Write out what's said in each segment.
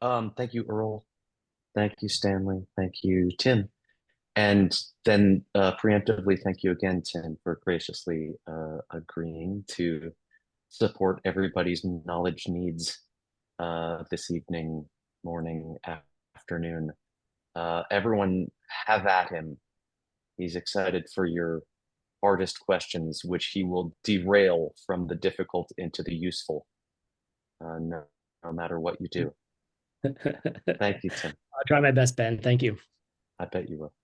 Thank you, Earl. Thank you, Stanley. Thank you, Tim. And then preemptively, thank you again, Tim, for graciously agreeing to support everybody's knowledge needs this evening, morning, afternoon. Everyone have at him. He's excited for your hardest questions, which he will derail from the difficult into the useful, no matter what you do. Thank you, Tim. I'll try my best, Ben. Thank you. I bet you will.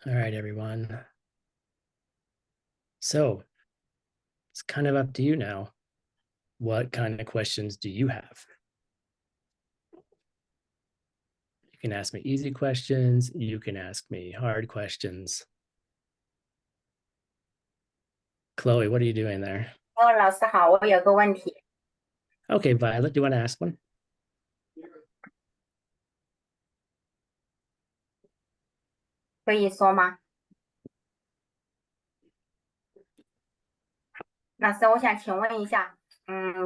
All right, everyone. So it's kind of up to you now. What kind of questions do you have? You can ask me easy questions. You can ask me hard questions. Chloe, what are you doing there? 老师好，我有个问题， Okay, Violet, do you want to ask one? 可以说吗？老师，我想请问一下，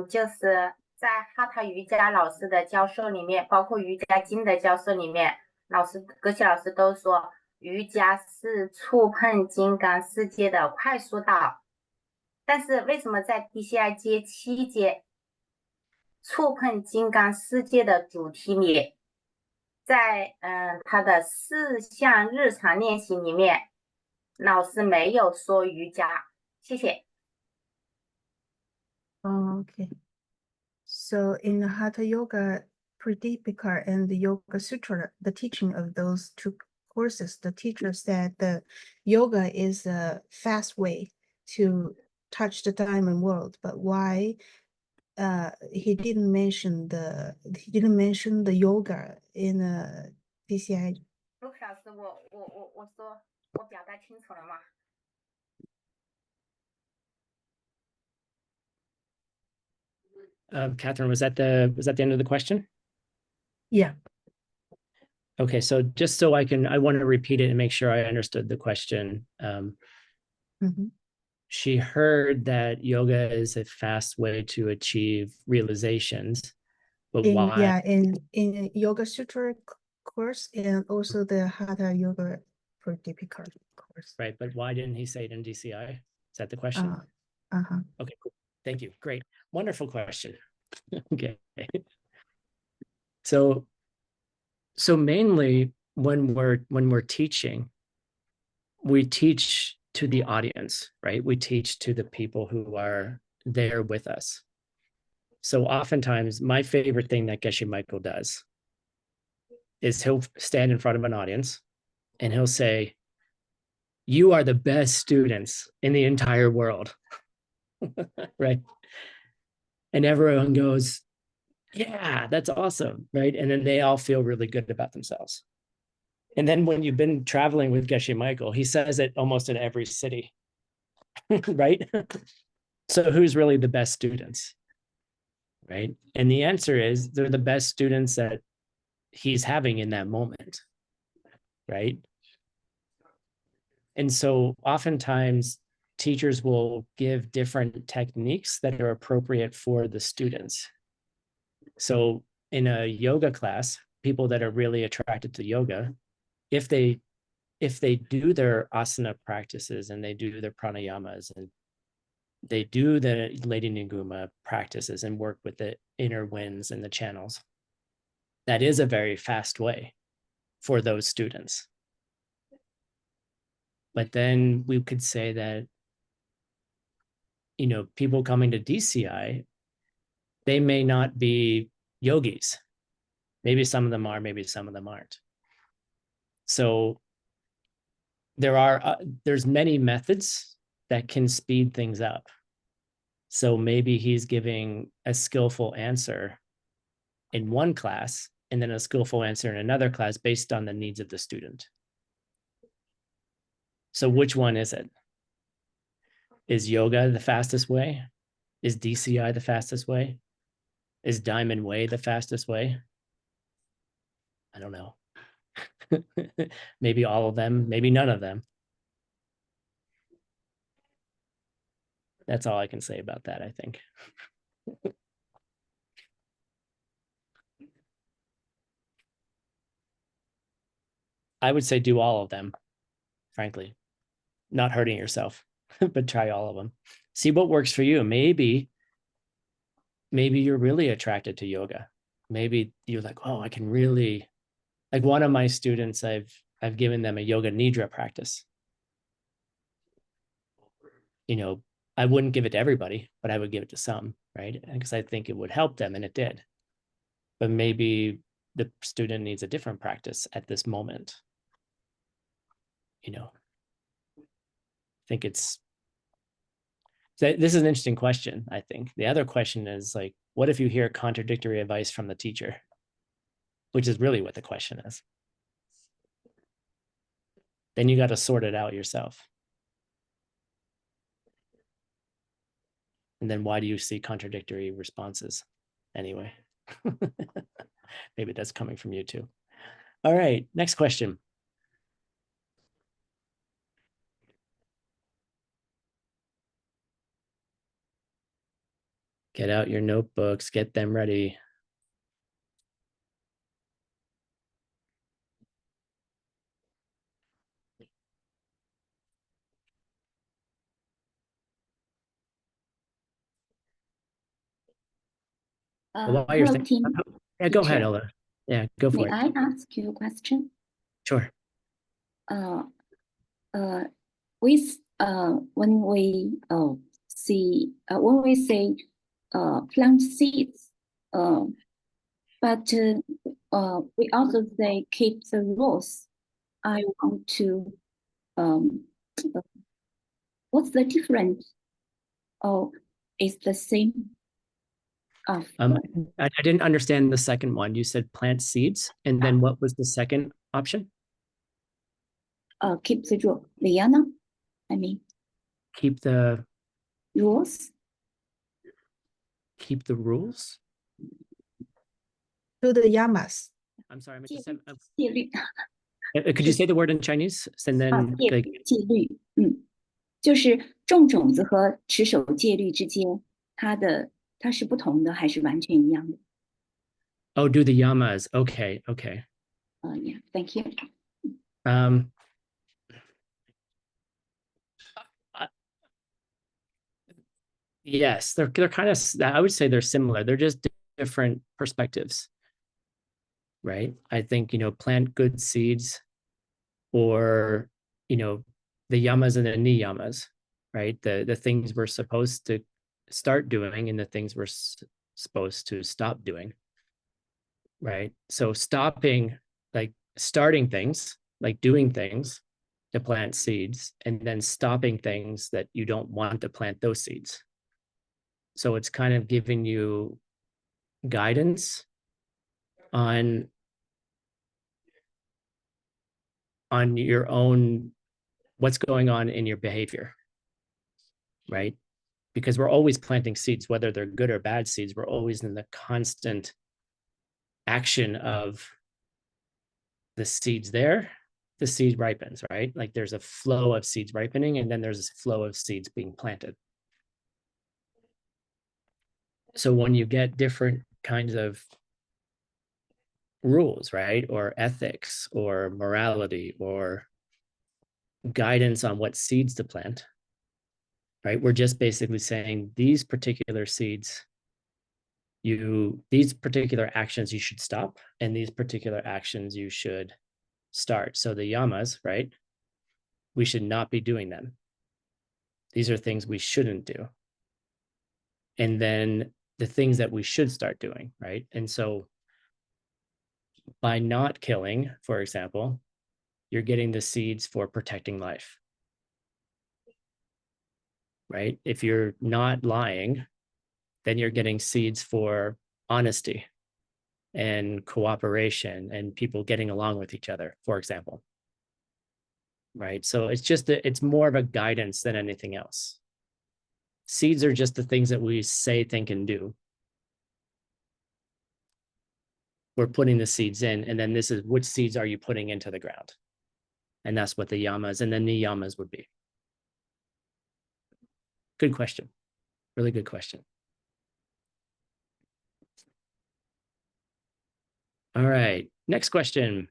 就是在哈塔瑜伽老师的教授里面，包括瑜伽经的教授里面，格西老师都说瑜伽是触碰金刚世界的快速道，但是为什么在 DCI 阶7阶触碰金刚世界的主题里，在他的4项日常练习里面，老师没有说瑜伽？谢谢。Okay. So in the Hatha Yoga Pradipika and the Yoga Sutra, the teaching of those two courses, the teacher said the yoga is a fast way to touch the diamond world, but why he didn't mention the yoga in DCI? 陆老师，我表达清楚了吗？ Catherine, was that the end of the question? Yeah. Okay, so just so I want to repeat it and make sure I understood the question. She heard that yoga is a fast way to achieve realizations, but why? Yeah, in Yoga Sutra course and also the Hatha Yoga Pradipika course. Right, but why didn't he say it in DCI? Is that the question? Okay, cool. Thank you. Great. Wonderful question. Okay. So mainly when we're teaching, we teach to the audience, right? We teach to the people who are there with us. So oftentimes my favorite thing that Geshe Michael does is he'll stand in front of an audience and he'll say, "You are the best students in the entire world." Right? And everyone goes, "Yeah, that's awesome," right? And then they all feel really good about themselves. And then when you've been traveling with Geshe Michael, he says it almost in every city, right? So who's really the best students, right? And the answer is they're the best students that he's having in that moment, right? And so oftentimes teachers will give different techniques that are appropriate for the students. So in a yoga class, people that are really attracted to yoga, if they do their asana practices and they do their pranayamas and they do the Lady Ninguma practices and work with the inner winds and the channels, that is a very fast way for those students. But then we could say that, people coming to DCI, they may not be yogis. Maybe some of them are, maybe some of them aren't. So there's many methods that can speed things up. So maybe he's giving a skillful answer in one class and then a skillful answer in another class based on the needs of the student. So which one is it? Is yoga the fastest way? Is DCI the fastest way? Is Diamond Way the fastest way? I don't know. Maybe all of them, maybe none of them. That's all I can say about that, I think. I would say do all of them, frankly, not hurting yourself, but try all of them. See what works for you. Maybe you're really attracted to yoga. Maybe you're like, oh, I can really, like one of my students, I've given them a yoga nidra practice. You know, I wouldn't give it to everybody, but I would give it to some, right? Because I think it would help them, and it did. But maybe the student needs a different practice at this moment. You know, I think this is an interesting question, I think. The other question is like, what if you hear contradictory advice from the teacher? Which is really what the question is. Then you got to sort it out yourself. And then why do you see contradictory responses anyway? Maybe that's coming from you too. All right, next question. Get out your notebooks, get them ready. While you're Hello, Tim. Yeah, go ahead, Teacher. Ola. Yeah, go for May it. I ask you a question? Sure. With when we when we say plant seeds, but we also say keep the rules. I want to what's the difference? Oh, it's the same. Of I didn't understand the second one. You said plant seeds, and then what was the second option? keep the rule. Liana, I mean Keep the rules. Keep the rules. Do the yamas. I'm sorry, I 戒律 could you say the word in Chinese? And then 戒律，就是种种子和持守戒律之间，它是不同的，还是完全一样的？ Oh, do the yamas. Okay, okay. Yeah, thank you. Yes, they're kind of, I would say they're similar. They're just different perspectives, right? I think, plant good seeds, or, the yamas and the niyamas, right? The things we're supposed to start doing and the things we're supposed to stop doing, right? So stopping, like starting things, like doing things to plant seeds, and then stopping things that you don't want to plant those seeds. So it's kind of giving you guidance on your own, what's going on in your behavior, right? Because we're always planting seeds, whether they're good or bad seeds. We're always in the constant action of the seeds there, the seed ripens, right? Like there's a flow of seeds ripening, and then there's a flow of seeds being planted. So when you get different kinds of rules, right, or ethics or morality or guidance on what seeds to plant, right, we're just basically saying these particular seeds, these particular actions you should stop, and these particular actions you should start. So the yamas, right, we should not be doing them. These are things we shouldn't do. And then the things that we should start doing, right? And so by not killing, for example, you're getting the seeds for protecting life, right? If you're not lying, then you're getting seeds for honesty and cooperation and people getting along with each other, for example, right? So it's more of a guidance than anything else. Seeds are just the things that we say, think, and do. We're putting the seeds in, and then this is which seeds are you putting into the ground? And that's what the yamas and the niyamas would be. Good question. Really good question. All right, next question.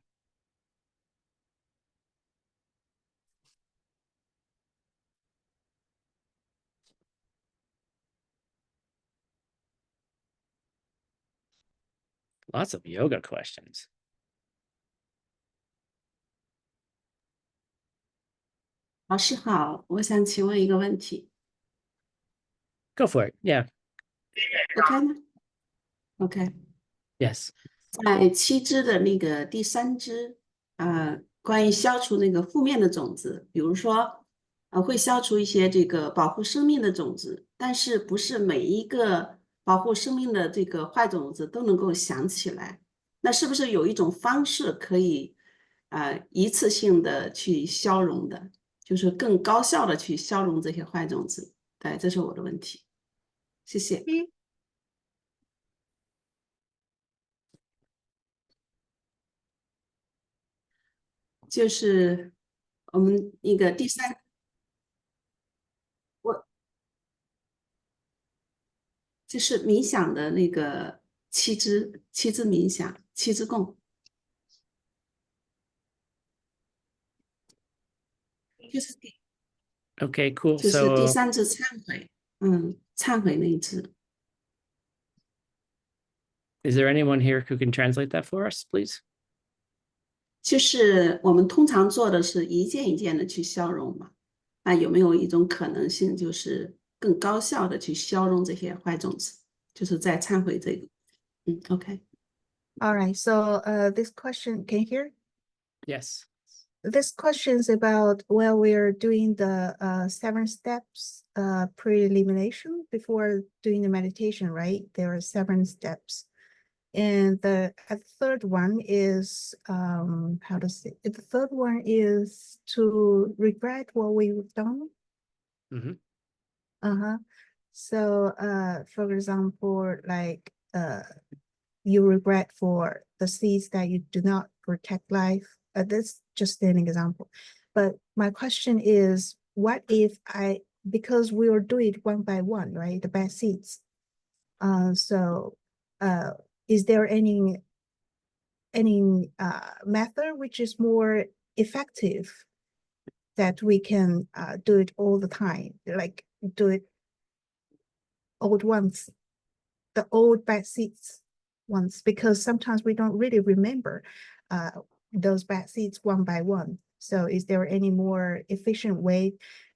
Lots of yoga questions. 老师好，我想请问一个问题 Go for it. Yeah. ，OK 吗？OK， Yes. 在七支的那个第三支，关于消除那个负面的种子，比如说，会消除一些这个保护生命的种子，但是不是每一个保护生命的这个坏种子都能够想起来？那是不是有一种方式可以，一次性的去消融的，就是更高效的去消融这些坏种子？对，这是我的问题，谢谢。就是我们那个第三，我就是冥想的那个七支冥想，七支供，就是第 Okay, cool. 就是第 So 三支忏悔，忏悔那一支。is there anyone here who can translate that for us, please? 就是我们通常做的是一件一件的去消融嘛，那有没有一种可能性，就是更高效的去消融这些坏种子？就是在忏悔这个，OK。All right. So this question, can you hear? Yes. This question is about when we're doing the 7 steps pre-elimination before doing the meditation, right? There are 7 steps. And the third one is how to say it? The third one is to regret what we've done. Mhm. Uh-huh. So for example, like you regret for the seeds that you do not protect life. That's just an example. But my question is, what if because we will do it one by one, right? The bad seeds. So is there any method which is more effective that we can do it all the time, like do it old ones, the old bad seeds ones, because sometimes we don't really remember those bad seeds one by one. So is there any more efficient way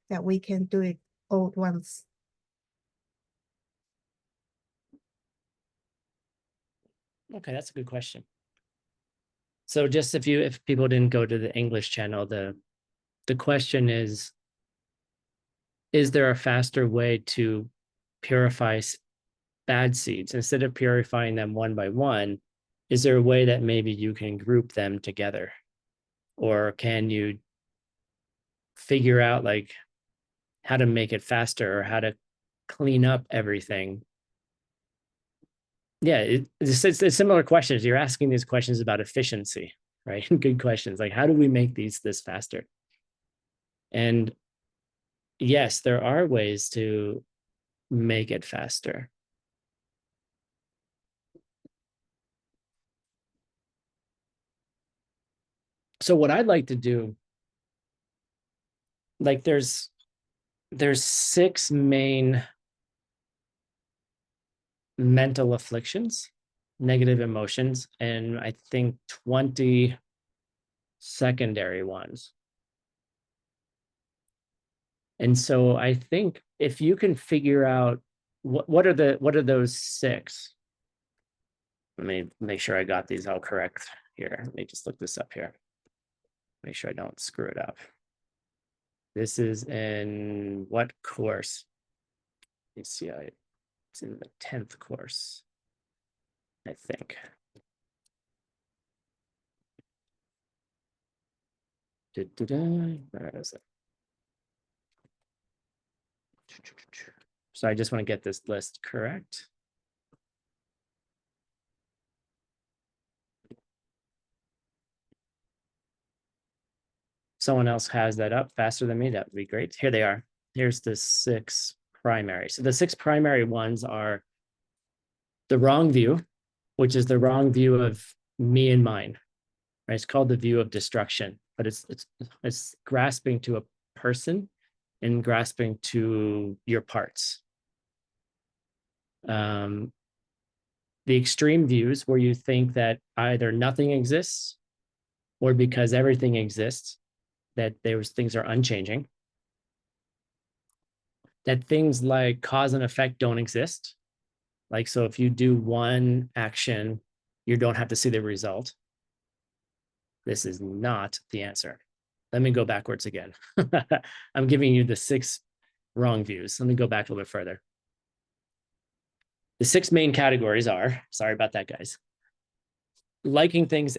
that we can do it old ones? Okay, that's a good question. So just if people didn't go to the English channel, the question is there a faster way to purify bad seeds instead of purifying them one by one? Is there a way that maybe you can group them together, or can you figure out like how to make it faster or how to clean up everything? Yeah, it's similar questions. You're asking these questions about efficiency, right? Good questions. Like, how do we make this faster? And yes, there are ways to make it faster. So what I'd like to do, like there's 6 main mental afflictions, negative emotions, and I think 20 secondary ones. And so I think if you can figure out what are those 6. Let me make sure I got these all correct here. Let me just look this up here. Make sure I don't screw it up. This is in what course? Let's see, it's in the 10th course, I think. Where is it? So I just want to get this list correct. Someone else has that up faster than me, that would be great. Here they are. Here's the 6 primary. So the 6 primary ones are the wrong view, which is the wrong view of me and mine. Right? It's called the view of destruction, but it's grasping to a person and grasping to your parts. The extreme views where you think that either nothing exists or because everything exists, that things are unchanging, that things like cause and effect don't exist. Like, so if you do one action, you don't have to see the result. This is not the answer. Let me go backwards again. I'm giving you the 6 wrong views. Let me go back a little bit further. The 6 main categories are, sorry about that, guys. Liking things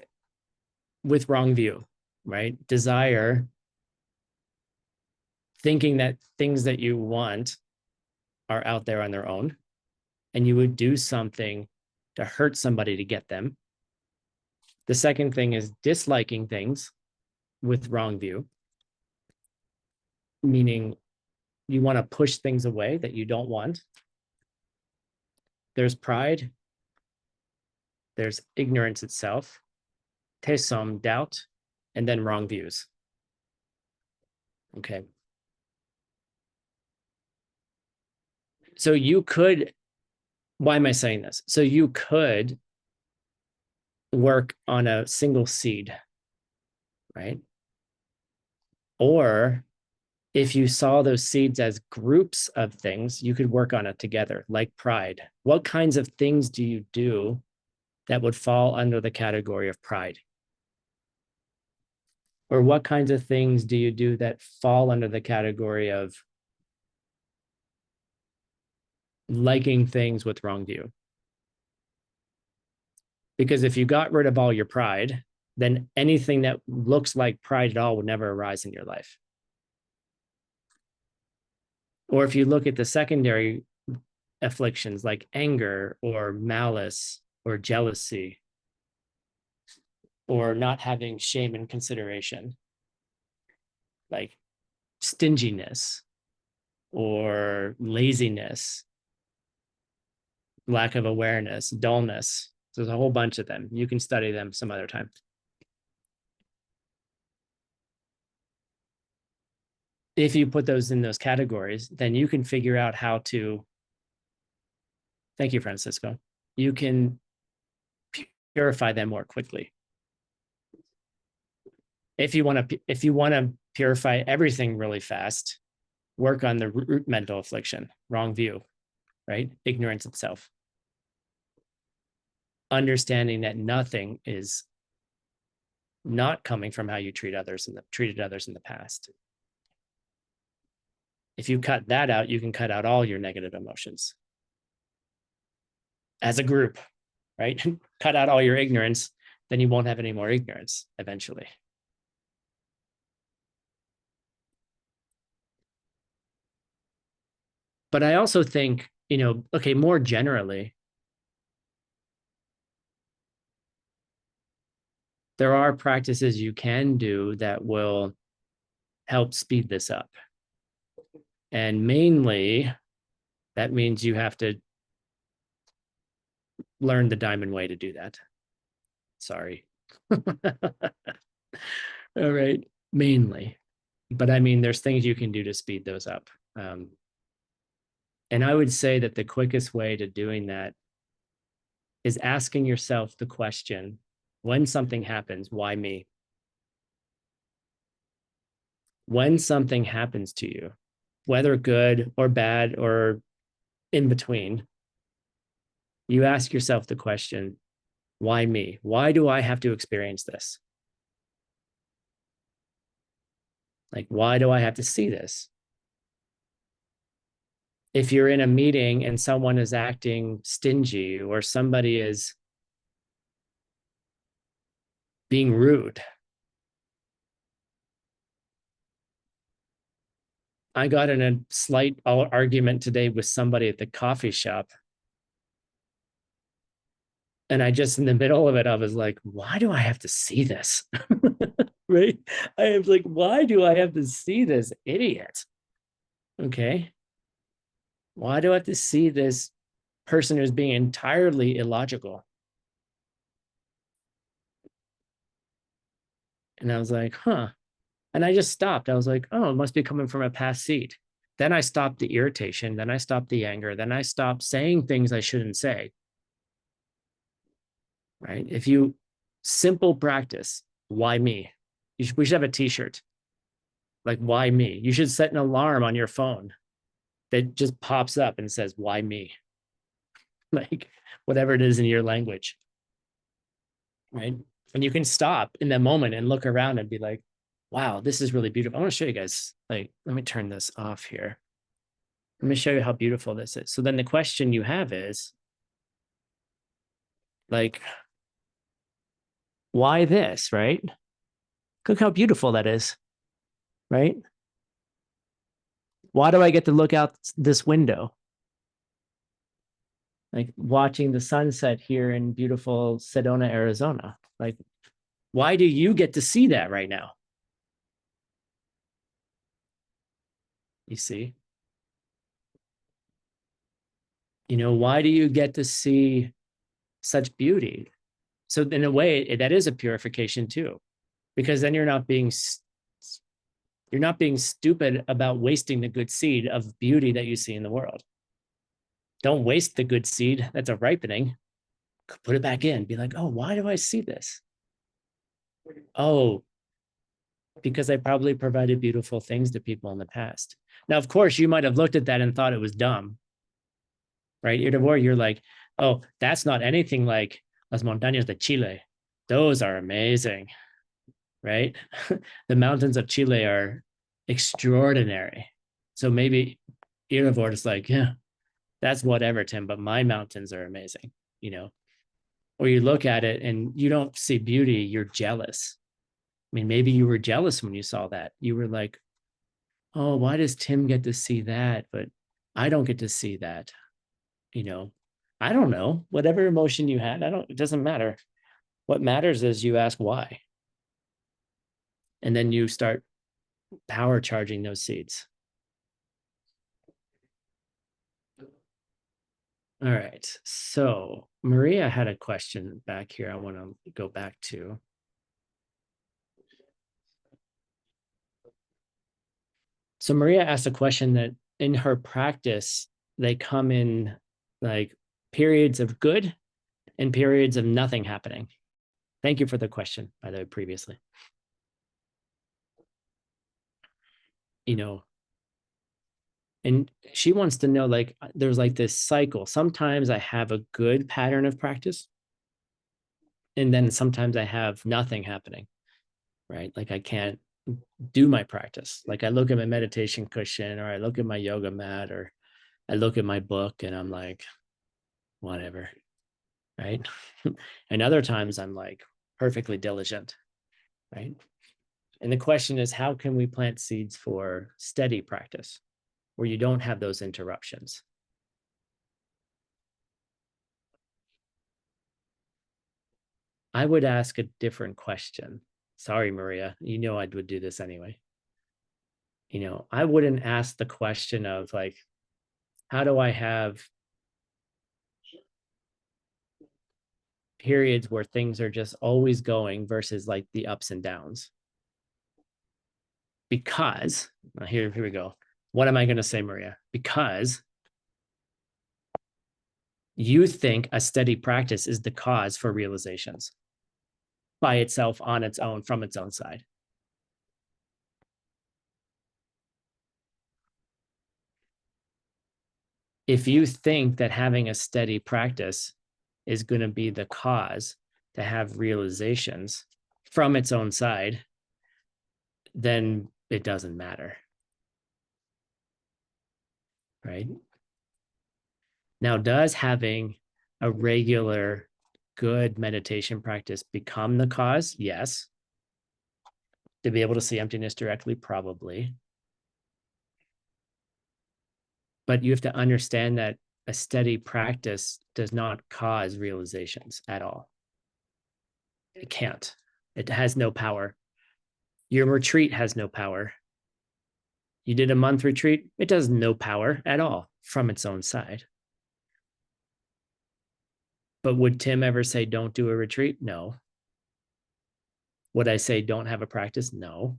with wrong view, right? Desire, thinking that things that you want are out there on their own, and you would do something to hurt somebody to get them. The second thing is disliking things with wrong view, meaning you want to push things away that you don't want. There's pride. There's ignorance itself, tesom, doubt, and then wrong views. Okay. So you could, why am I saying this? So you could work on a single seed, right? Or if you saw those seeds as groups of things, you could work on it together, like pride. What kinds of things do you do that would fall under the category of pride? Or what kinds of things do you do that fall under the category of liking things with wrong view? Because if you got rid of all your pride, then anything that looks like pride at all would never arise in your life. Or if you look at the secondary afflictions like anger or malice or jealousy, or not having shame and consideration, like stinginess or laziness, lack of awareness, dullness. There's a whole bunch of them. You can study them some other time. If you put those in those categories, then you can figure out how to, thank you, Francisco, you can purify them more quickly. If you want to purify everything really fast, work on the root mental affliction, wrong view, right? Ignorance itself. Understanding that nothing is not coming from how you treated others in the past. If you cut that out, you can cut out all your negative emotions as a group, right? Cut out all your ignorance, then you won't have any more ignorance eventually. But I also think, okay, more generally, there are practices you can do that will help speed this up. And mainly, that means you have to learn the diamond way to do that. Sorry. All right, mainly. But I mean, there's things you can do to speed those up. And I would say that the quickest way to doing that is asking yourself the question, when something happens, why me? When something happens to you, whether good or bad or in between, you ask yourself the question, why me? Why do I have to experience this? Like, why do I have to see this? If you're in a meeting and someone is acting stingy or somebody is being rude, I got in a slight argument today with somebody at the coffee shop. And I just, in the middle of it, I was like, why do I have to see this? Right? I was like, why do I have to see this idiot? Okay. Why do I have to see this person who's being entirely illogical? And I was like, huh. And I just stopped. I was like, oh, it must be coming from a past seed. Then I stopped the irritation. Then I stopped the anger. Then I stopped saying things I shouldn't say. Right? If you simple practice, why me? We should have a t-shirt. Like, why me? You should set an alarm on your phone that just pops up and says, why me? Like, whatever it is in your language. Right? And you can stop in that moment and look around and be like, wow, this is really beautiful. I want to show you guys, like, let me turn this off here. Let me show you how beautiful this is. So then the question you have is, like, why this, right? Look how beautiful that is, right? Why do I get to look out this window? Like watching the sunset here in beautiful Sedona, Arizona. Like, why do you get to see that right now? You see? You know, why do you get to see such beauty? So in a way, that is a purification too, because then you're not being stupid about wasting the good seed of beauty that you see in the world. Don't waste the good seed that's a ripening. Put it back in. Be like, oh, why do I see this? Oh, because I probably provided beautiful things to people in the past. Now, of course, you might have looked at that and thought it was dumb, right? You're like, oh, that's not anything like Las Montañas de Chile. Those are amazing, right? The mountains of Chile are extraordinary. So maybe Irivor is like, yeah, that's whatever, Tim, but my mountains are amazing, you know? Or you look at it and you don't see beauty, you're jealous. I mean, maybe you were jealous when you saw that. You were like, oh, why does Tim get to see that? But I don't get to see that. You know, I don't know. Whatever emotion you had, it doesn't matter. What matters is you ask why. And then you start power charging those seeds. All right. So Maria had a question back here I want to go back to. So Maria asked a question that in her practice, they come in like periods of good and periods of nothing happening. Thank you for the question, by the way, previously. You know, and she wants to know, like, there's like this cycle. Sometimes I have a good pattern of practice, and then sometimes I have nothing happening, right? Like I can't do my practice. Like I look at my meditation cushion, or I look at my yoga mat, or I look at my book and I'm like, whatever, right? And other times I'm like perfectly diligent, right? And the question is, how can we plant seeds for steady practice where you don't have those interruptions? I would ask a different question. Sorry, Maria, you know I would do this anyway. You know, I wouldn't ask the question of like, how do I have periods where things are just always going versus like the ups and downs? Because, here we go. What am I going to say, Maria? Because you think a steady practice is the cause for realizations by itself, on its own, from its own side. If you think that having a steady practice is going to be the cause to have realizations from its own side, then it doesn't matter. Right? Now, does having a regular good meditation practice become the cause? Yes. To be able to see emptiness directly, probably. But you have to understand that a steady practice does not cause realizations at all. It can't. It has no power. Your retreat has no power. You did a month retreat, it does no power at all from its own side. But would Tim ever say, don't do a retreat? No. Would I say, don't have a practice? No.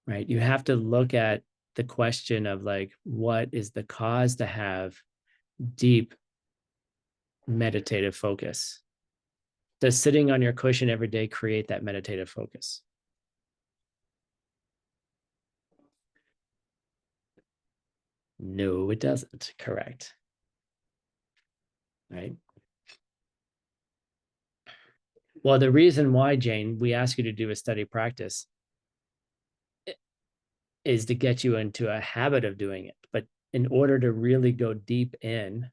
Right? You have to look at the question of like, what is the cause to have deep meditative focus? Does sitting on your cushion every day create that meditative focus? No, it doesn't. Correct. Right? Well, the reason why, Jane, we ask you to do a study practice is to get you into a habit of doing it. But in order to really go deep in,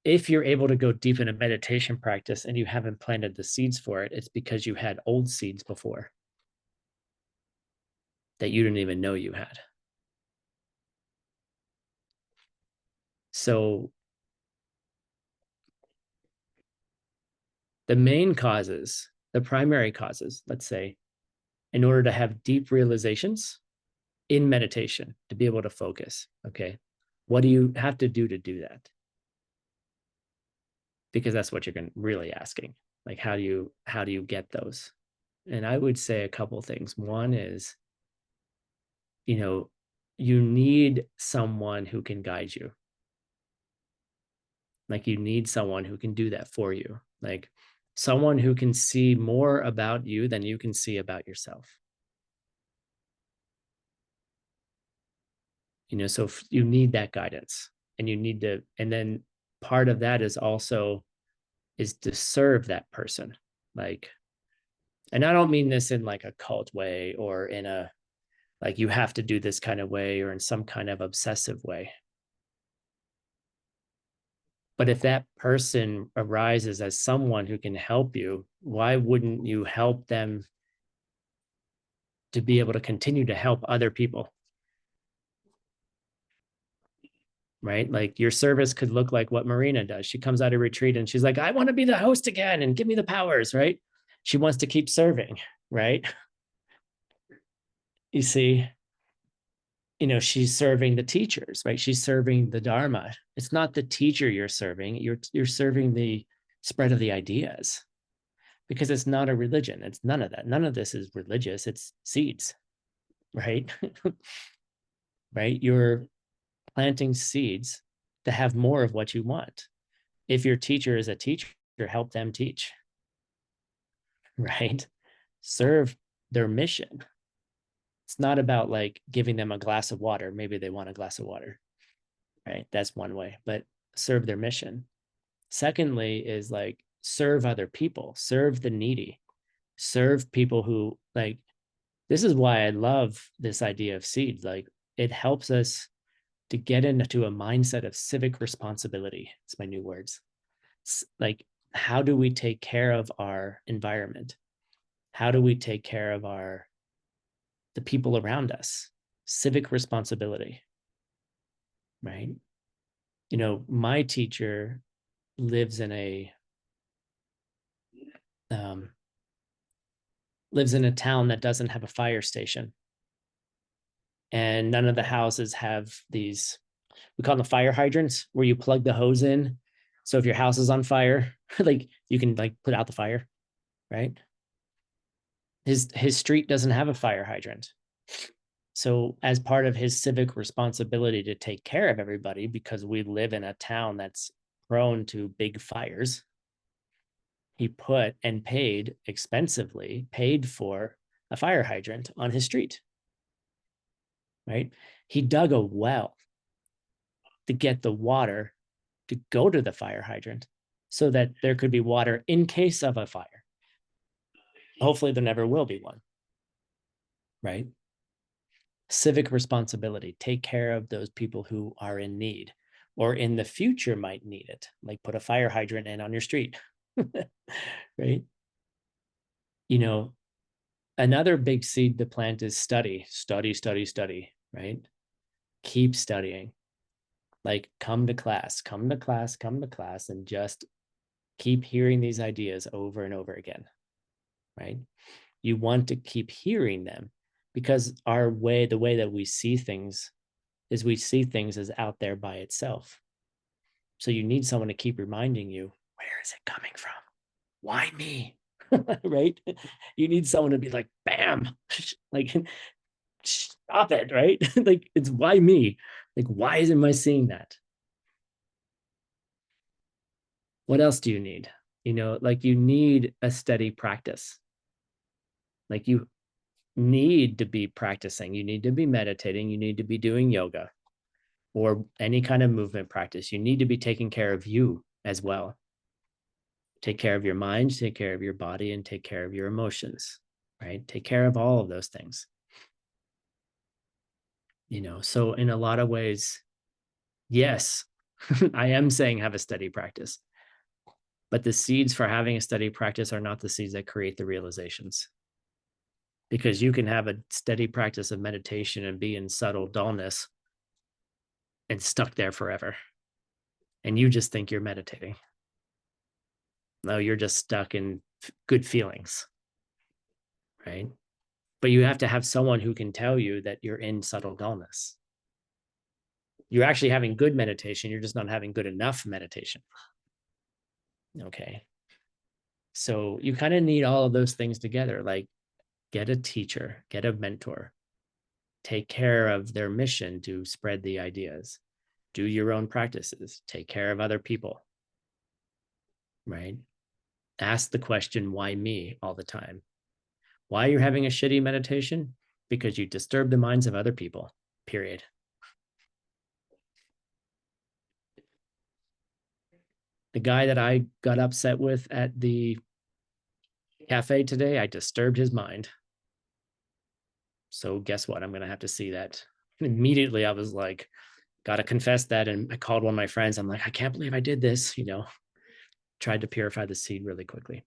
if you're able to go deep in a meditation practice and you haven't planted the seeds for it, it's because you had old seeds before that you didn't even know you had. So the main causes, the primary causes, let's say, in order to have deep realizations in meditation, to be able to focus, okay, what do you have to do that? Because that's what you're really asking. Like, how do you get those? And I would say a couple things. One is, you need someone who can guide you. Like, you need someone who can do that for you. Like, someone who can see more about you than you can see about yourself. So you need that guidance, and you need to, and then part of that is also to serve that person. Like, and I don't mean this in like a cult way or in a, like, you have to do this kind of way or in some kind of obsessive way. But if that person arises as someone who can help you, why wouldn't you help them to be able to continue to help other people? Right? Like, your service could look like what Marina does. She comes out of retreat and she's like, I want to be the host again and give me the powers, right? She wants to keep serving, right? You see, she's serving the teachers, right? She's serving the Dharma. It's not the teacher you're serving. You're serving the spread of the ideas, because it's not a religion. It's none of that. None of this is religious. It's seeds, right? Right? You're planting seeds to have more of what you want. If your teacher is a teacher, help them teach, right? Serve their mission. It's not about like giving them a glass of water. Maybe they want a glass of water, right? That's one way, but serve their mission. Secondly is like, serve other people, serve the needy, serve people who, like, this is why I love this idea of seeds. Like, it helps us to get into a mindset of civic responsibility. It's my new words. It's like, how do we take care of our environment? How do we take care of the people around us? Civic responsibility, right? My teacher lives in a town that doesn't have a fire station, and none of the houses have these, we call them fire hydrants, where you plug the hose in. So if your house is on fire, like, you can like put out the fire, right? His street doesn't have a fire hydrant. So as part of his civic responsibility to take care of everybody, because we live in a town that's prone to big fires, he put and paid for a fire hydrant on his street, right? He dug a well to get the water to go to the fire hydrant so that there could be water in case of a fire. Hopefully there never will be one, right? Civic responsibility, take care of those people who are in need or in the future might need it, like put a fire hydrant in on your street, right? Another big seed to plant is study, right? Keep studying. Like, come to class, and just keep hearing these ideas over and over again, right? You want to keep hearing them because the way that we see things is we see things as out there by itself. So you need someone to keep reminding you, where is it coming from? Why me? Right? You need someone to be like, bam, like, stop it, right? Like, it's why me? Like, why isn't I seeing that? What else do you need? Like, you need a steady practice. Like, you need to be practicing. You need to be meditating. You need to be doing yoga or any kind of movement practice. You need to be taking care of you as well. Take care of your mind, take care of your body, and take care of your emotions, right? Take care of all of those things. So in a lot of ways, yes, I am saying have a steady practice. But the seeds for having a steady practice are not the seeds that create the realizations. Because you can have a steady practice of meditation and be in subtle dullness and stuck there forever. And you just think you're meditating. No, you're just stuck in good feelings, right? But you have to have someone who can tell you that you're in subtle dullness. You're actually having good meditation. You're just not having good enough meditation. Okay. So you kind of need all of those things together. Like, get a teacher, get a mentor, take care of their mission to spread the ideas, do your own practices, take care of other people, right? Ask the question, why me, all the time. Why you're having a shitty meditation? Because you disturb the minds of other people, period. The guy that I got upset with at the cafe today, I disturbed his mind. So guess what? I'm going to have to see that. And immediately I was like, got to confess that. And I called one of my friends. I'm like, I can't believe I did this, tried to purify the seed really quickly.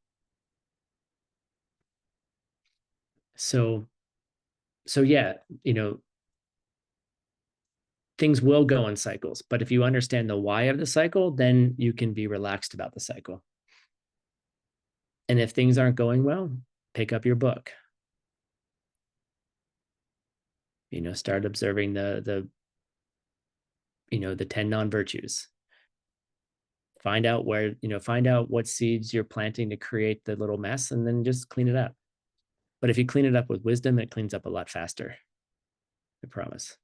So yeah, things will go in cycles, but if you understand the why of the cycle, then you can be relaxed about the cycle. And if things aren't going well, pick up your book. Start observing the 10 non-virtues. Find out what seeds you're planting to create the little mess, and then just clean it up. But if you clean it up with wisdom, it cleans up a lot faster. I promise.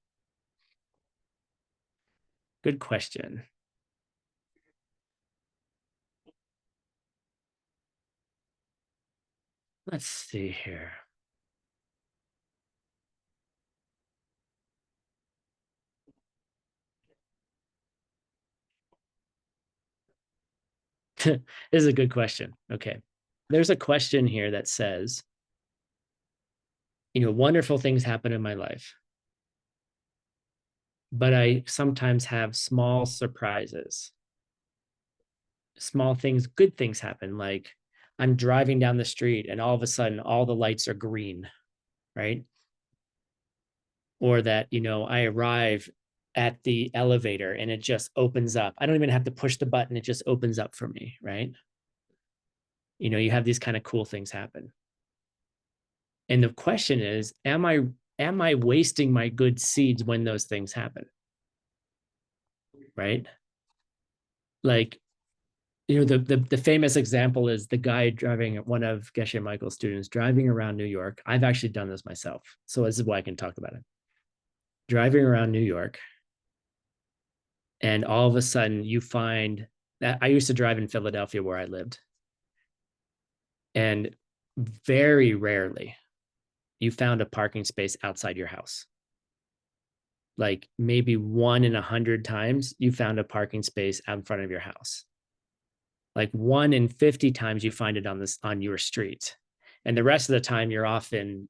Good question. Let's see here. This is a good question. Okay. There's a question here that says, wonderful things happen in my life, but I sometimes have small surprises. Small things, good things happen. Like, I'm driving down the street and all of a sudden all the lights are green, right? Or that, I arrive at the elevator and it just opens up. I don't even have to push the button. It just opens up for me, right? You have these kind of cool things happen. And the question is, am I wasting my good seeds when those things happen? Right? Like, the famous example is the guy driving, one of Geshe Michael's students, driving around New York. I've actually done this myself, so this is why I can talk about it. Driving around New York, and all of a sudden you find that I used to drive in Philadelphia where I lived, and very rarely you found a parking space outside your house. Like, maybe 1 in 100 times you found a parking space out in front of your house. Like 1 in 50 times you find it on your street. And the rest of the time you're off in,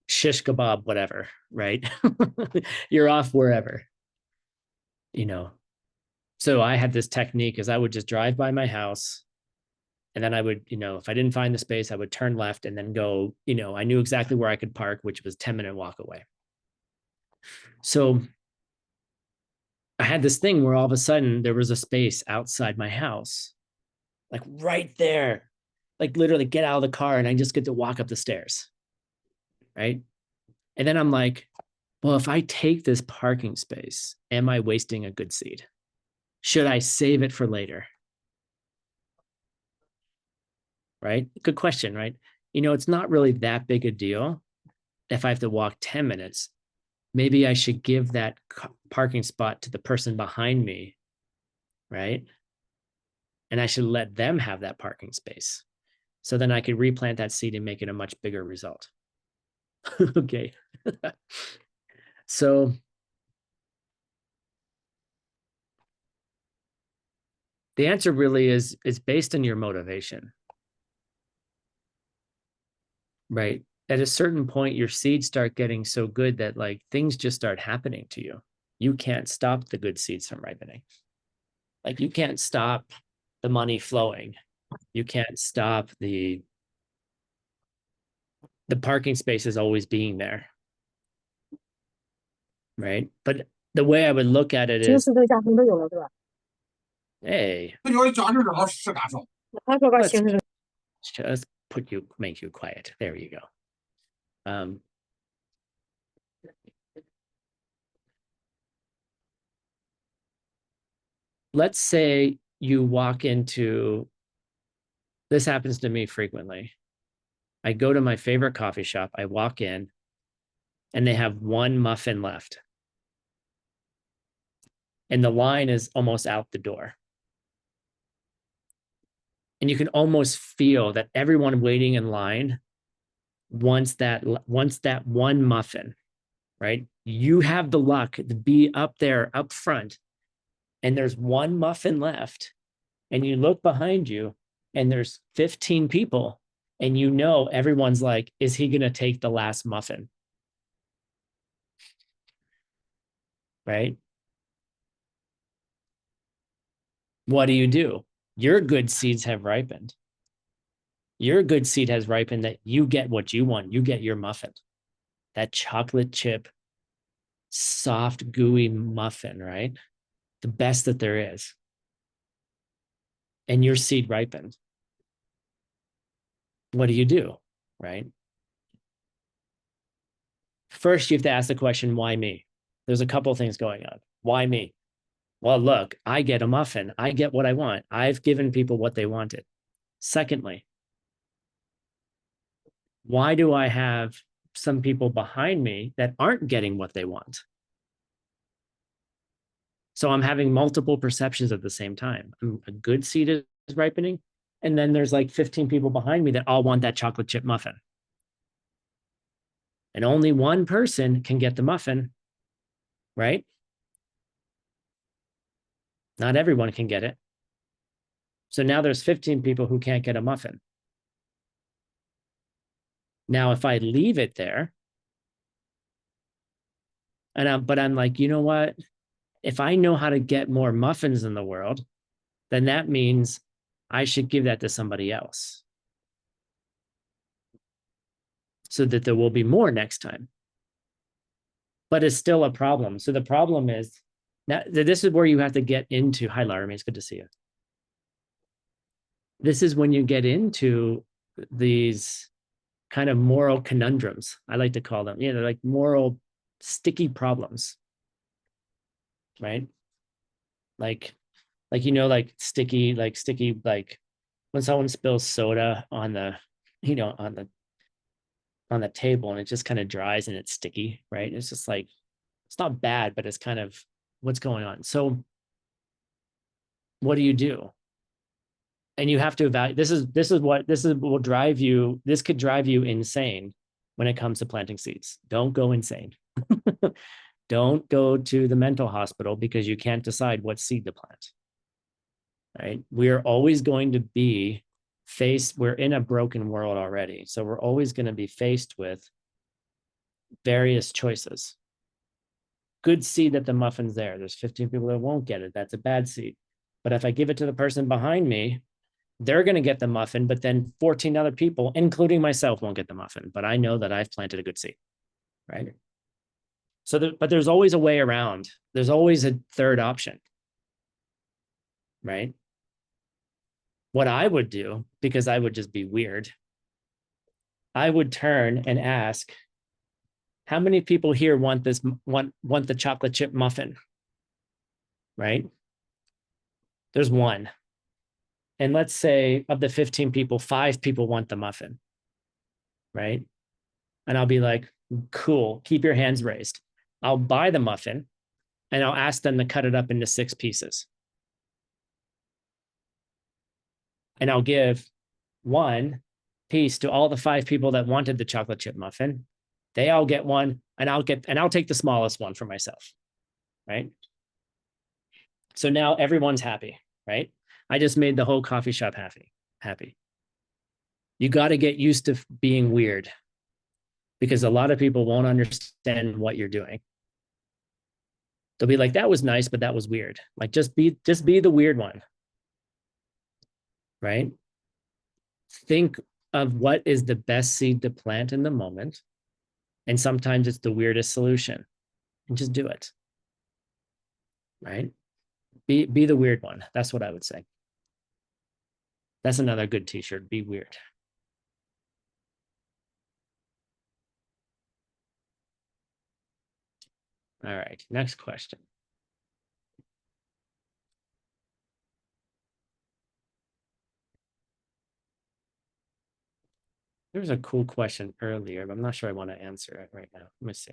shish kebab, whatever, right? You're off wherever, So I had this technique is I would just drive by my house, and then I would, if I didn't find the space, I would turn left and then go, I knew exactly where I could park, which was 10-minute walk away. So I had this thing where all of a sudden there was a space outside my house, like right there. like literally get out of the car and I just get to walk up the stairs, right? And then I'm like, well, if I take this parking space, am I wasting a good seed? Should I save it for later? Right? Good question, right? It's not really that big a deal if I have to walk 10 minutes. Maybe I should give that parking spot to the person behind me, right? And I should let them have that parking space. So then I could replant that seed and make it a much bigger result. Okay. So the answer really is based on your motivation, right? At a certain point, your seeds start getting so good that like things just start happening to you. You can't stop the good seeds from ripening. Like you can't stop the money flowing. You can't stop the parking spaces always being there, right? But the way I would look at it is, hey, let's make you quiet. There you go. Let's say you walk into, this happens to me frequently. I go to my favorite coffee shop, I walk in, and they have one muffin left. And the line is almost out the door. And you can almost feel that everyone waiting in line wants that one muffin, right? You have the luck to be up there, up front, and there's one muffin left. And you look behind you, and there's 15 people, and everyone's like, is he going to take the last muffin? Right? What do? Your good seeds have ripened. Your good seed has ripened that you get what you want. You get your muffin. That chocolate chip, soft, gooey muffin, right? The best that there is. And your seed ripened. What do? Right? First, you have to ask the question, why me? There's a couple of things going on. Why me? Well, look, I get a muffin. I get what I want. I've given people what they wanted. Secondly, why do I have some people behind me that aren't getting what they want? So I'm having multiple perceptions at the same time. A good seed is ripening, and then there's like 15 people behind me that all want that chocolate chip muffin. And only one person can get the muffin, right? Not everyone can get it. So now there's 15 people who can't get a muffin. Now, if I leave it there, but I'm like, you know what? If I know how to get more muffins in the world, then that means I should give that to somebody else so that there will be more next time. But it's still a problem. So the problem is, now this is where you have to get into, hi Laramie, it's good to see you. This is when you get into these kind of moral conundrums, I like to call them. They're like moral sticky problems, right? Like sticky, like when someone spills soda on the, on the table and it just kind of dries and it's sticky, right? It's just like, it's not bad, but it's kind of what's going on. So what do? And you have to evaluate, this will drive you, this could drive you insane when it comes to planting seeds. Don't go insane. Don't go to the mental hospital because you can't decide what seed to plant. Right? We are always going to be we're in a broken world already. So we're always going to be faced with various choices. Good seed that the muffin's there. There's 15 people that won't get it. That's a bad seed. But if I give it to the person behind me, they're going to get the muffin, but then 14 other people, including myself, won't get the muffin. But I know that I've planted a good seed, right? So, but there's always a way around. There's always a third option, right? what I would do, because I would just be weird, I would turn and ask, how many people here want the chocolate chip muffin? Right? There's one. And let's say of the 15 people, 5 people want the muffin. Right? And I'll be like, cool, keep your hands raised. I'll buy the muffin and I'll ask them to cut it up into 6 pieces. And I'll give 1 piece to all the 5 people that wanted the chocolate chip muffin. They all get one, and I'll take the smallest one for myself. Right? So now everyone's happy, right? I just made the whole coffee shop happy. You got to get used to being weird, because a lot of people won't understand what you're doing. They'll be like, that was nice, but that was weird. Like, just be the weird one, right? Think of what is the best seed to plant in the moment. And sometimes it's the weirdest solution, and just do it, right? Be the weird one. That's what I would say. That's another good t-shirt. Be weird. All right, next question. There was a cool question earlier, but I'm not sure I want to answer it right now. Let me see.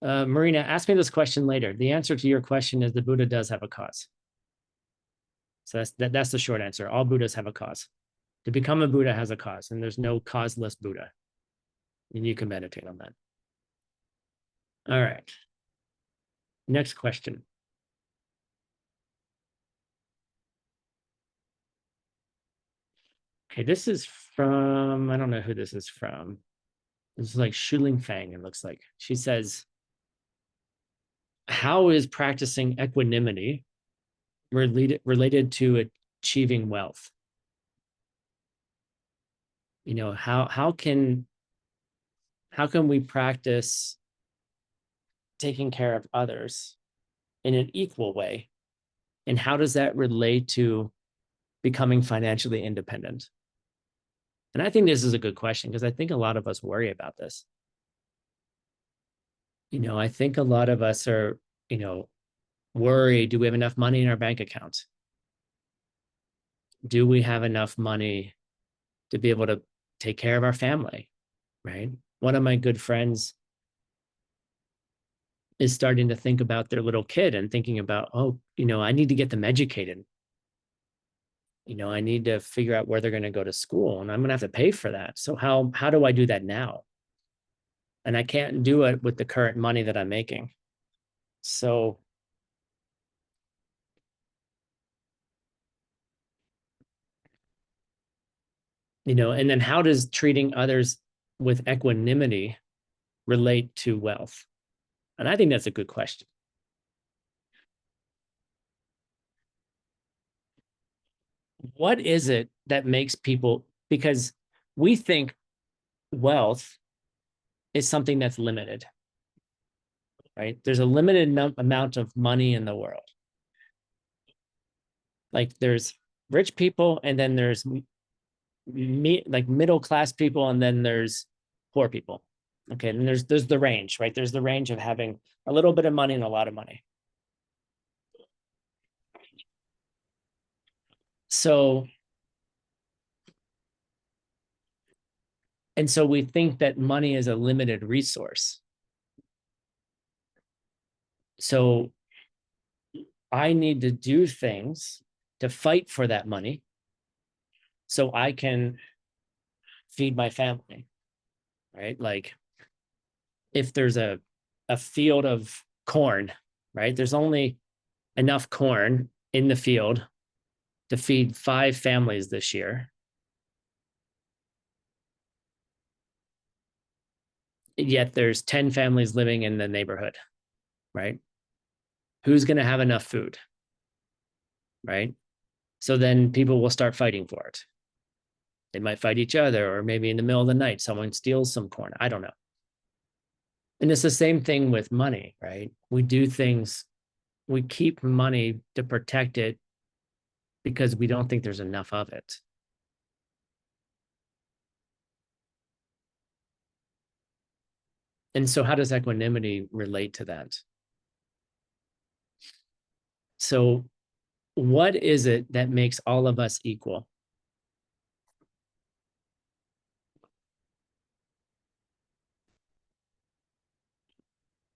Marina, ask me this question later. The answer to your question is the Buddha does have a cause. So that's the short answer. All Buddhas have a cause. To become a Buddha has a cause, and there's no causeless Buddha. And you can meditate on that. All right. Next question. Okay, this is from, I don't know who this is from. This is like Shuling Fang, it looks like. She says, how is practicing equanimity related to achieving wealth? You know, how can we practice taking care of others in an equal way? And how does that relate to becoming financially independent? And I think this is a good question, because I think a lot of us worry about this. You know, I think a lot of us are, you know, worried, do we have enough money in our bank account? Do we have enough money to be able to take care of our family, right? One of my good friends is starting to think about their little kid and thinking about, oh, you know, I need to get them educated. You know, I need to figure out where they're going to go to school, and I'm going to have to pay for that. So how do I do that now? And I can't do it with the current money that I'm making. So you know, and then how does treating others with equanimity relate to wealth? And I think that's a good question. What is it that makes people, because we think wealth is something that's limited, right? There's a limited amount of money in the world. Like there's rich people, and then there's like middle class people, and then there's poor people. Okay, and there's the range, right? There's the range of having a little bit of money and a lot of money. So, and so we think that money is a limited resource. So I need to do things to fight for that money so I can feed my family, right? Like if there's a field of corn, right? There's only enough corn in the field to feed 5 families this year. Yet there's 10 families living in the neighborhood, right? Who's going to have enough food, right? So then people will start fighting for it. They might fight each other, or maybe in the middle of the night, someone steals some corn. I don't know. And it's the same thing with money, right? We do things, we keep money to protect it because we don't think there's enough of it. And so how does equanimity relate to that? So what is it that makes all of us equal?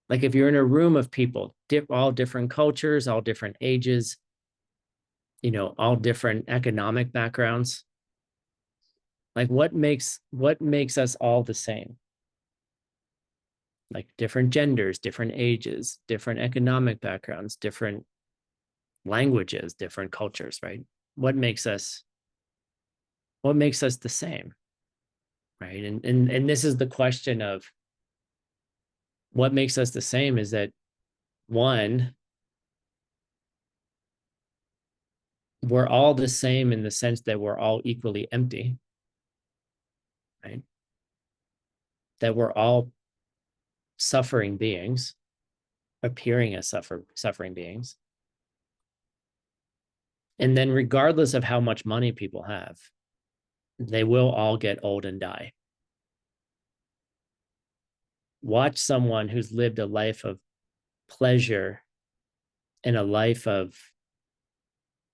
Like if you're in a room of people, all different cultures, all different ages, you know, all different economic backgrounds, like what makes us all the same? Like different genders, different ages, different economic backgrounds, different languages, different cultures, right? What makes us the same, right? And this is the question of what makes us the same is that one, we're all the same in the sense that we're all equally empty, right? That we're all suffering beings, appearing as suffering beings. And then regardless of how much money people have, they will all get old and die. Watch someone who's lived a life of pleasure and a life of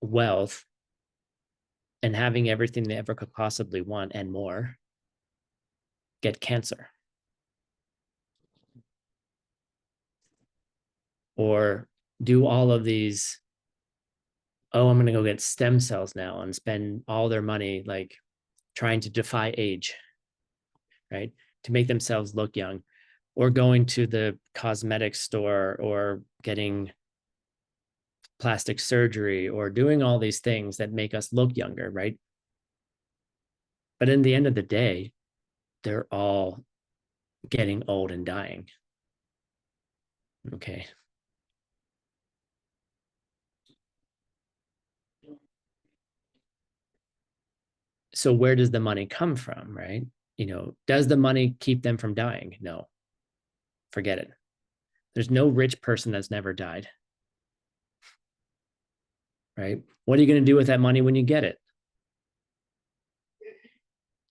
wealth and having everything they ever could possibly want and more get cancer. Or do all of these, oh, I'm going to go get stem cells now and spend all their money like trying to defy age, right? To make themselves look young, or going to the cosmetic store or getting plastic surgery or doing all these things that make us look younger, right? But in the end of the day, they're all getting old and dying. Okay. So where does the money come from, right? You know, does the money keep them from dying? No, forget it. There's no rich person that's never died, right? What are you going to do with that money when you get it?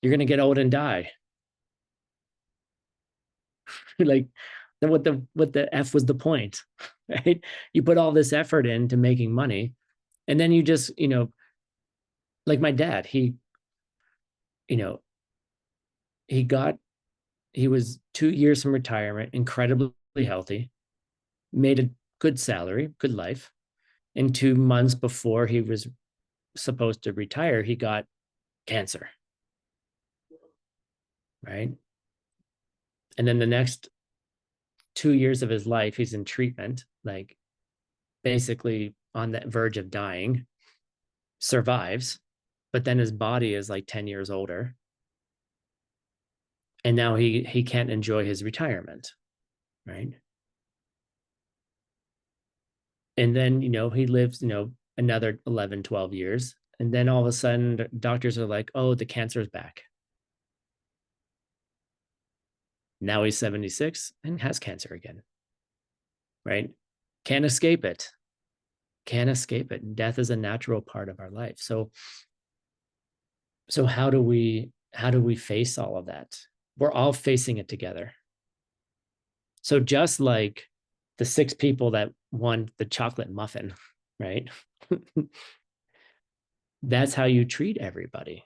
You're going to get old and die. Like, then what the F was the point, right? You put all this effort into making money, and then you just, you know, like my dad, he, you know, he was 2 years from retirement, incredibly healthy, made a good salary, good life. And 2 months before he was supposed to retire, he got cancer, right? And then the next 2 years of his life, he's in treatment, like basically on the verge of dying, survives, but then his body is like 10 years older. And now he can't enjoy his retirement, right? And then, you know, he lives, you know, another 11, 12 years. And then all of a sudden, doctors are like, oh, the cancer is back. Now he's 76 and has cancer again, right? Can't escape it. Can't escape it. Death is a natural part of our life. So how do we face all of that? We're all facing it together. So just like the 6 people that won the chocolate muffin, right? That's how you treat everybody.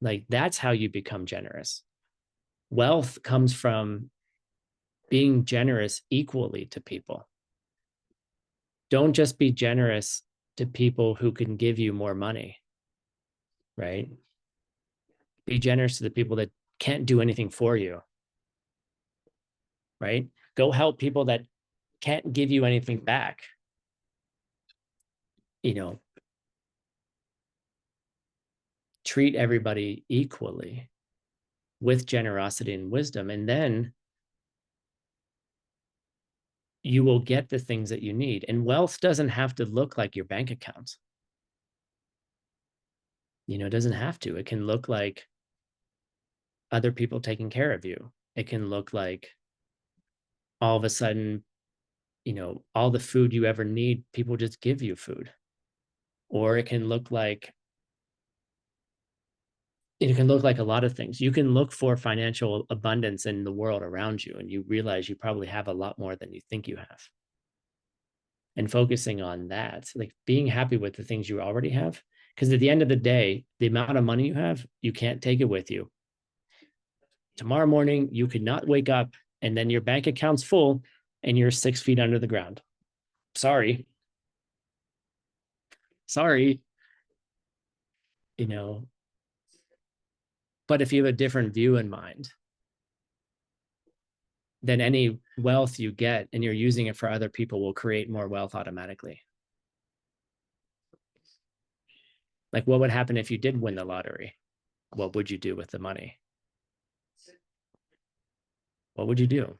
Like that's how you become generous. Wealth comes from being generous equally to people. Don't just be generous to people who can give you more money, right? Be generous to the people that can't do anything for you, right? Go help people that can't give you anything back. You know, treat everybody equally with generosity and wisdom, and then you will get the things that you need. And wealth doesn't have to look like your bank account. You know, it doesn't have to. It can look like other people taking care of you. It can look like all of a sudden, you know, all the food you ever need, people just give you food. Or it can look like a lot of things. You can look for financial abundance in the world around you, and you realize you probably have a lot more than you think you have. And focusing on that, like being happy with the things you already have. Because at the end of the day, the amount of money you have, you can't take it with you. Tomorrow morning, you could not wake up and then your bank account's full and you're 6 feet under the ground. Sorry. You know, but if you have a different view in mind, then any wealth you get and you're using it for other people will create more wealth automatically. Like, what would happen if you did win the lottery? What would you do with the money? What would you do?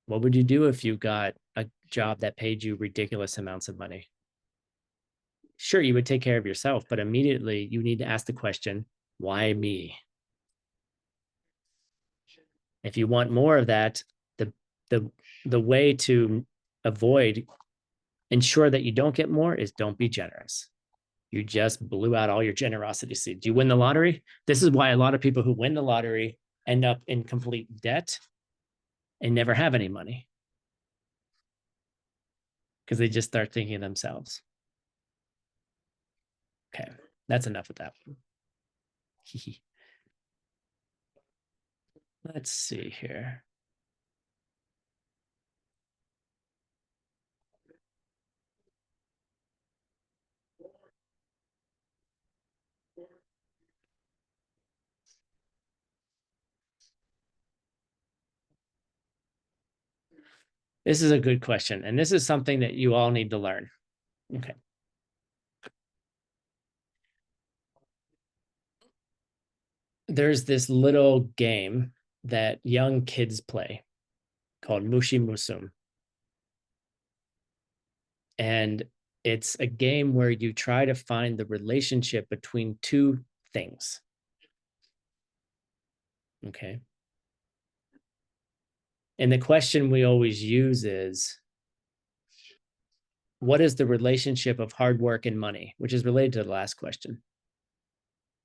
What would you do if you got a job that paid you ridiculous amounts of money? Sure, you would take care of yourself, but immediately you need to ask the question, why me? If you want more of that, the way to ensure that you don't get more is don't be generous. You just blew out all your generosity seeds. You win the lottery. This is why a lot of people who win the lottery end up in complete debt and never have any money. Because they just start thinking of themselves. Okay, that's enough of that. Let's see here. This is a good question, and this is something that you all need to learn. Okay. There's this little game that young kids play called Mushi Musum. And it's a game where you try to find the relationship between two things. Okay. And the question we always use is, what is the relationship of hard work and money? Which is related to the last question.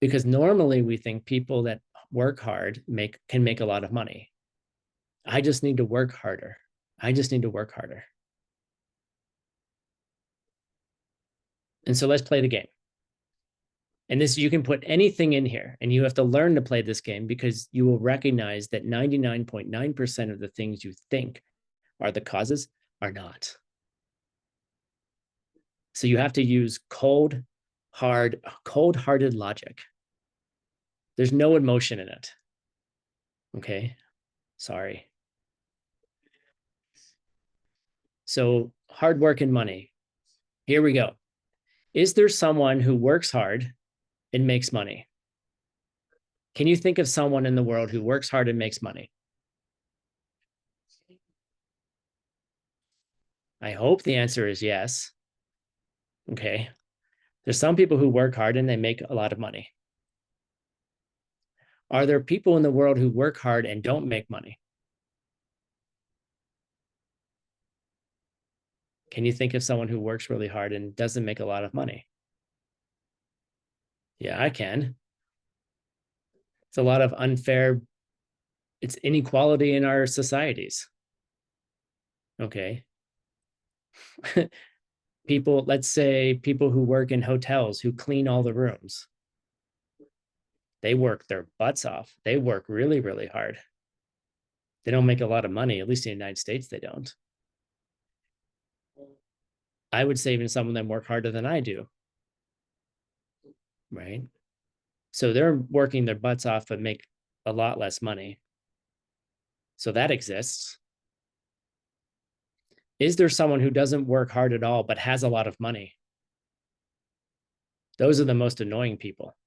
Because normally we think people that work hard can make a lot of money. I just need to work harder. I just need to work harder. And so let's play the game. And this, you can put anything in here, and you have to learn to play this game because you will recognize that 99.9% of the things you think are the causes are not. So you have to use cold-hearted logic. There's no emotion in it. Okay, sorry. So hard work and money. Here we go. Is there someone who works hard and makes money? Can you think of someone in the world who works hard and makes money? I hope the answer is yes. Okay. There's some people who work hard and they make a lot of money. Are there people in the world who work hard and don't make money? Can you think of someone who works really hard and doesn't make a lot of money? Yeah, I can. It's a lot of it's inequality in our societies. Okay. Let's say people who work in hotels who clean all the rooms. They work their butts off. They work really, really hard. They don't make a lot of money, at least in the United States, they don't. I would say even some of them work harder than I do. Right? So they're working their butts off, but make a lot less money. So that exists. Is there someone who doesn't work hard at all, but has a lot of money? Those are the most annoying people.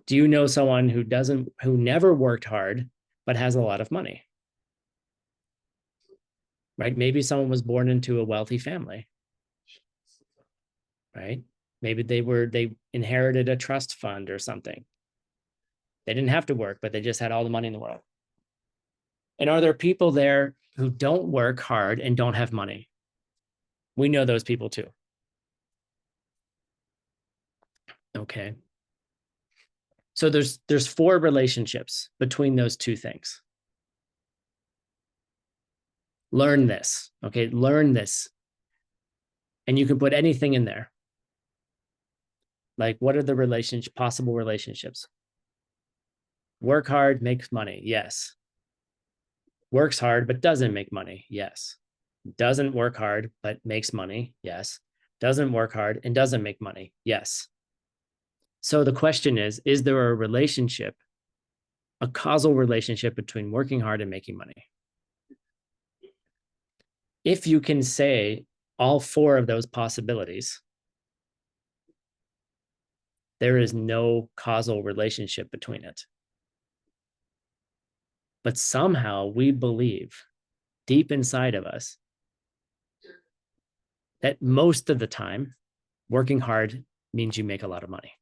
Do you know someone who never worked hard, but has a lot of money? Right? Maybe someone was born into a wealthy family. Right? Maybe they inherited a trust fund or something. They didn't have to work, but they just had all the money in the world. And are there people there who don't work hard and don't have money? We know those people too. Okay. So there's 4 relationships between those 2 things. Learn this, okay? Learn this. And you can put anything in there. Like, what are the possible relationships? Work hard, makes money, yes. Works hard, but doesn't make money, yes. Doesn't work hard, but makes money, yes. Doesn't work hard and doesn't make money, yes. So the question is there a relationship, a causal relationship between working hard and making money? If you can say all 4 of those possibilities, there is no causal relationship between it. But somehow we believe deep inside of us that most of the time, working hard means you make a lot of money.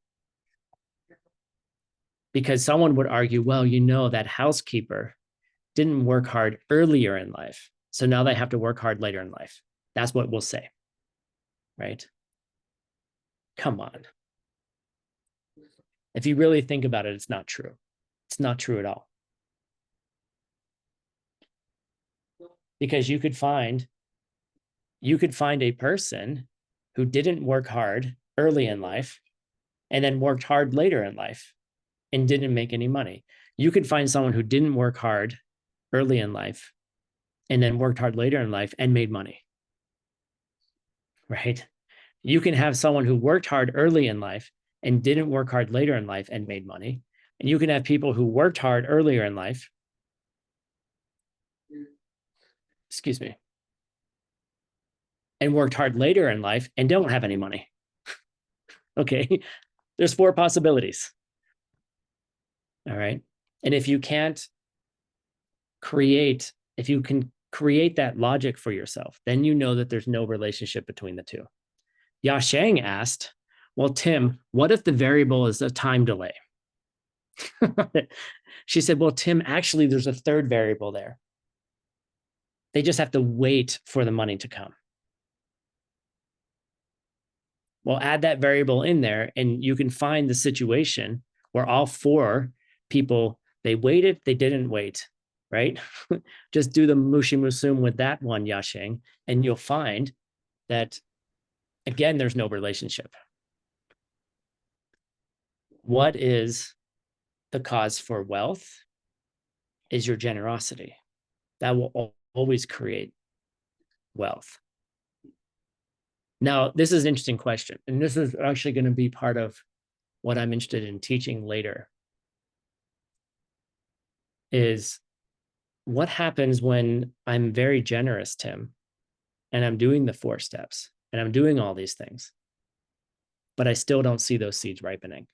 Because someone would argue, well, you know, that housekeeper didn't work hard earlier in life, so now they have to work hard later in life. That's what we'll say, right? Come on. If you really think about it, it's not true. It's not true at all. Because you could find a person who didn't work hard early in life and then worked hard later in life and didn't make any money. You could find someone who didn't work hard early in life and then worked hard later in life and made money, right? You can have someone who worked hard early in life and didn't work hard later in life and made money. And you can have people who worked hard earlier in life, excuse me, and worked hard later in life and don't have any money. Okay, there's 4 possibilities. All right. And if you can create that logic for yourself, then you know that there's no relationship between the 2. Yashang asked, well, Tim, what if the variable is a time delay? She said, well, Tim, actually, there's a 3rd variable there. They just have to wait for the money to come. Well, add that variable in there and you can find the situation where all 4 people, they waited, they didn't wait, right? Just do the mushi musum with that one, Yasheng, and you'll find that, again, there's no relationship. What is the cause for wealth? Is your generosity. That will always create wealth. Now, this is an interesting question, and this is actually going to be part of what I'm interested in teaching later, is what happens when I'm very generous, Tim, and I'm doing the 4 steps, and I'm doing all these things, but I still don't see those seeds ripening.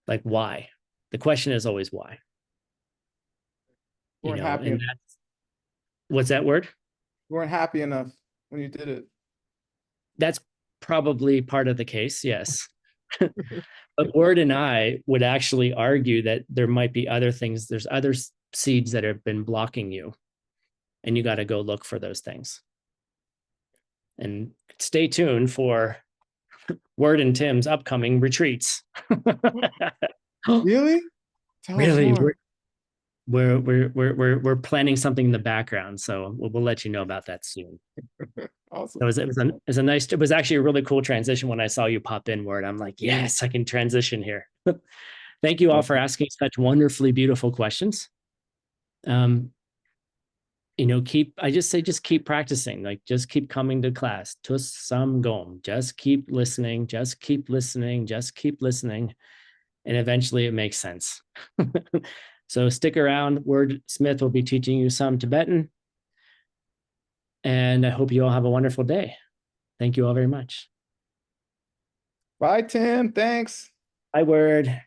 Like, why? The question is always why. You weren't happy. And that's, what's that word? You weren't happy enough when you did it. That's probably part of the case, yes. But Word and I would actually argue that there might be other things. There's other seeds that have been blocking you, and you got to go look for those things. And stay tuned for Word and Tim's upcoming retreats. Really? Tell us Really? more. We're planning something in the background, so we'll let you know about that soon. Awesome. It was actually a really cool transition when I saw you pop in, Word. I'm like, yes, I can transition here. Thank you all for asking such wonderfully beautiful questions. Just keep practicing, like just keep coming to class. Tus sam gom. Just keep listening, just keep listening, just keep listening. And eventually it makes sense. So stick around. Word Smith will be teaching you some Tibetan. And I hope you all have a wonderful day. Thank you all very much. Bye, Tim. Thanks. Bye, Word.